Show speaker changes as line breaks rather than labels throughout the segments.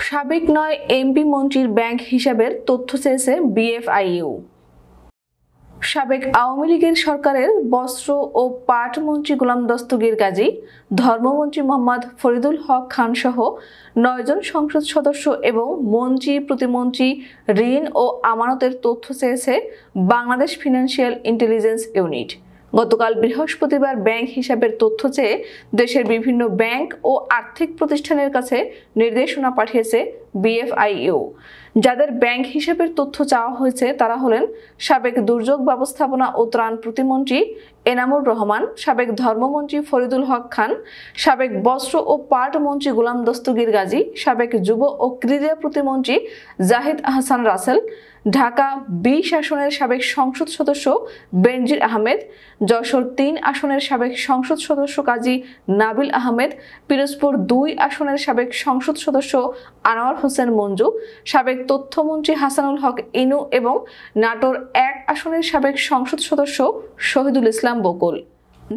সাবেক ৯ এমপি মন্ত্রীর ব্যাংক হিসাবের তথ্য চেয়েছে বিএফআইইউ। সাবেক আওয়ামী লীগের সরকারের বস্ত্র ও পাট মন্ত্রী গোলাম দস্তগীর গাজী, ধর্মমন্ত্রী মোহাম্মদ ফরিদুল হক খান সহ ৯ জন সংসদ সদস্য এবং মন্ত্রী প্রতিমন্ত্রী ঋণ ও আমানতের তথ্য চেয়েছে বাংলাদেশ ফিনান্সিয়াল ইন্টেলিজেন্স ইউনিট। গতকাল বৃহস্পতিবার ব্যাংক হিসাবের তথ্য চেয়ে দেশের বিভিন্ন ব্যাংক ও আর্থিক প্রতিষ্ঠানের কাছে নির্দেশনা পাঠিয়েছে বিএফআইইউ। যাদের ব্যাংক হিসাবের তথ্য চাওয়া হয়েছে তারা হলেন সাবেক দুর্যোগ ব্যবস্থাপনা ও ত্রাণ প্রতিমন্ত্রী এনামুর রহমান, সাবেক ধর্মমন্ত্রী ফরিদুল হক খান, সাবেক বস্ত্র ও পাট মন্ত্রী গোলাম দস্তগীর গাজী, সাবেক যুব ও ক্রীড়া প্রতিমন্ত্রী জাহিদ আহসান রাসেল, ঢাকা ২০ আসনের সাবেক সংসদ সদস্য বেনজির আহমেদ, যশোর ৩ আসনের সাবেক সংসদ সদস্য কাজী নাবিল আহমেদ, পিরোজপুর ২ আসনের সাবেক সংসদ সদস্য আনোয়ার হোসেন মঞ্জু, সাবেক তথ্যমন্ত্রী হাসানুল হক ইনু এবং নাটোর ১ আসনের সাবেক সংসদ সদস্য শহীদুল ইসলাম বকুল।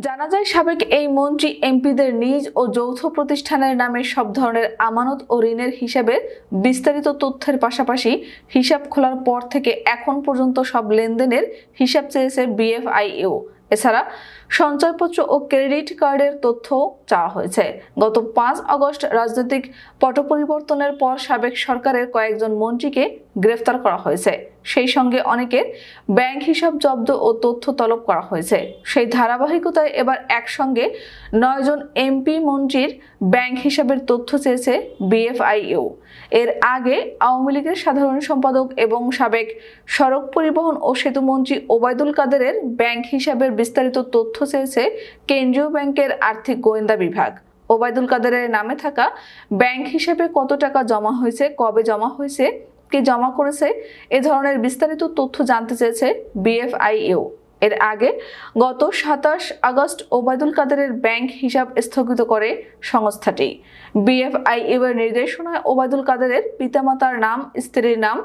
জানা যায়, সাবেক এই মন্ত্রী এমপিদের নিজ ও যৌথ প্রতিষ্ঠানের নামে সব ধরনের আমানত ও ঋণের হিসাবের বিস্তারিত তথ্যের পাশাপাশি হিসাব খোলার পর থেকে এখন পর্যন্ত সব লেনদেনের হিসাব চেয়েছে বিএফআইইউ। এছাড়া সঞ্চয়পত্র ও ক্রেডিট কার্ডের তথ্য চাওয়া হয়েছে। গত ৫ আগস্ট রাজনৈতিক পট পরিবর্তনের পর সাবেক সরকারের কয়েকজন মন্ত্রীকে গ্রেফতার করা হয়েছে। সেই সঙ্গে অনেকের ব্যাংক হিসাব জব্দ ও তথ্য তলব করা হয়েছে। সেই ধারাবাহিকতায় এবার একসঙ্গে ৯ জন এমপি মন্ত্রীর ব্যাংক হিসাবের তথ্য চেয়েছে বিএফআইইউ। এর আগে আওয়ামী লীগের সাধারণ সম্পাদক এবং সাবেক সড়ক পরিবহন ও সেতু মন্ত্রী ওবায়দুল কাদেরের ব্যাংক হিসাবের বিস্তারিত তথ্য চেয়েছে কেন্দ্রীয় ব্যাংকের আর্থিক গোয়েন্দা বিভাগ। ওবায়দুল কাদেরের নামে থাকা ব্যাংক হিসেবে কত টাকা জমা হয়েছে, কবে জমা হয়েছে, কে জমা করেছে, এ ধরনের বিস্তারিত তথ্য জানতে চেয়েছে বিএফআইইউ। এর আগে গত ২৭ আগস্ট ওবায়দুল কাদেরের ব্যাংক হিসাব স্থগিত করে সংস্থাটি। বিএফআইইউ এর নির্দেশনায় ওবায়দুল কাদেরের পিতামাতার নাম, স্ত্রীর নাম,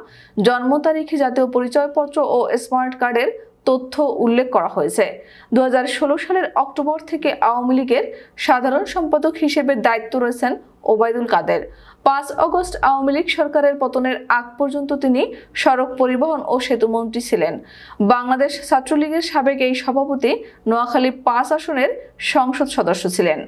জন্ম তারিখ, জাতীয় পরিচয়পত্র ও স্মার্ট কার্ডের তথ্য উল্লেখ করা হয়েছে। ২০১৬ সালের অক্টোবর থেকে আওয়ামী লীগের সাধারণ সম্পাদক হিসেবে দায়িত্ব রয়েছেন ওবায়দুল কাদের। ৫ আগস্ট আওয়ামী লীগ সরকারের পতনের আগ পর্যন্ত তিনি সড়ক পরিবহন ও সেতু মন্ত্রী ছিলেন। বাংলাদেশ ছাত্রলীগের সাবেক এই সভাপতি নোয়াখালী ৫ আসনের সংসদ সদস্য ছিলেন।